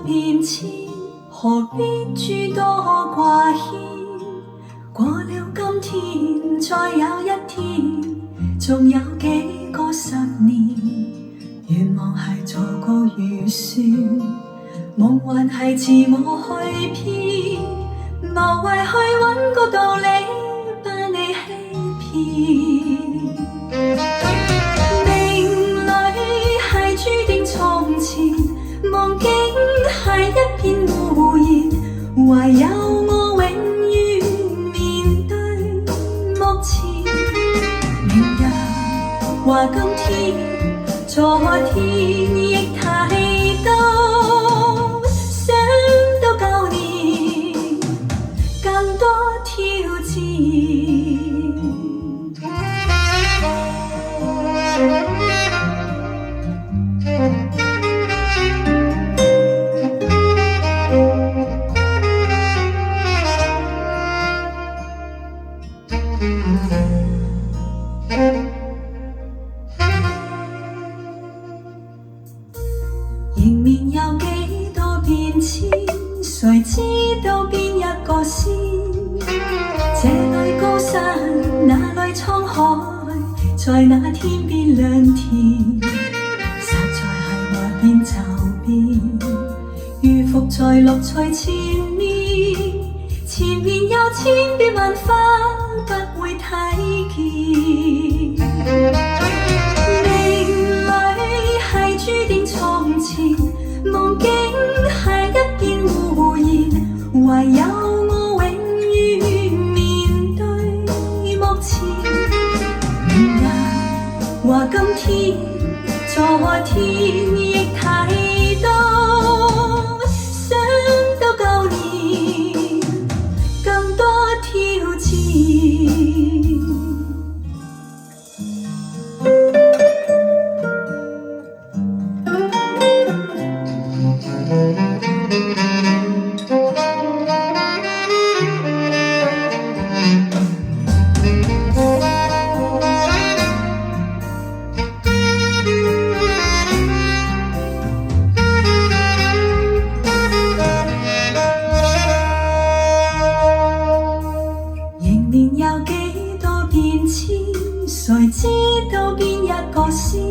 變遷，何必諸多掛牽？過了今天，再有一天，仲有幾個十年，願望係做個預算，夢幻係自我去編，無謂去揾個道理把你欺騙。命裏係注定從前，夢境係一片胡言，唯有我永遠面對目前。明日話今天，昨天亦提到，想到舊年更多挑戰。迎面有幾多變遷，誰知道邊一個先？這裏高山，那裏滄海，在那天邊兩天，實在係話變就變，如伏在樂趣前面，前面有千變萬化，不會睇見。注定從前，夢境係一片胡言，唯有我永遠面對目前。明日話今天，昨天亦提到，想到舊年更多挑戰。有幾多變遷，誰知道邊一個先？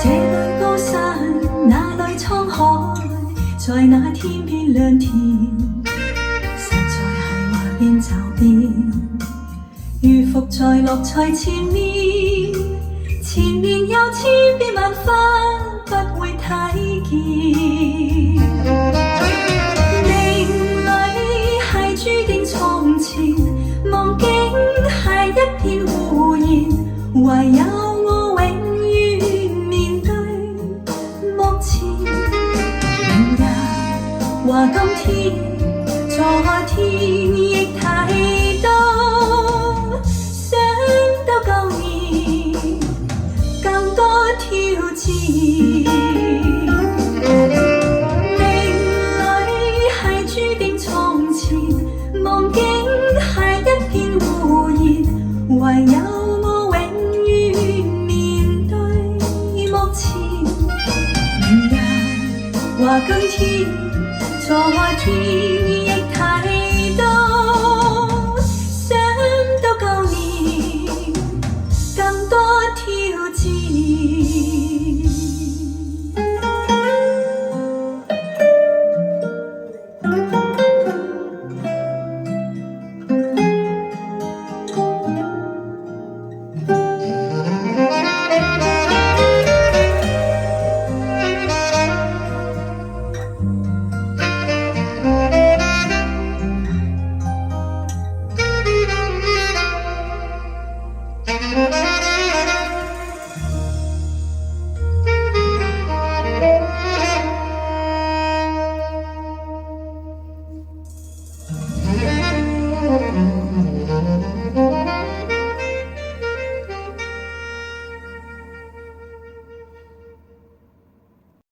這裏高山，那裏滄海，在那天邊兩天，實在係話變就變，如伏在樂趣前面，前面有千變萬化，不會睇見。命裏係注定從前，夢境係一片胡言，唯有我永遠面對目前。明日話今天，昨天亦提到，想到舊年更多挑戰。命裏係注定從前，夢境係一片胡言，唯有我永遠面對目前。明日話今天，昨天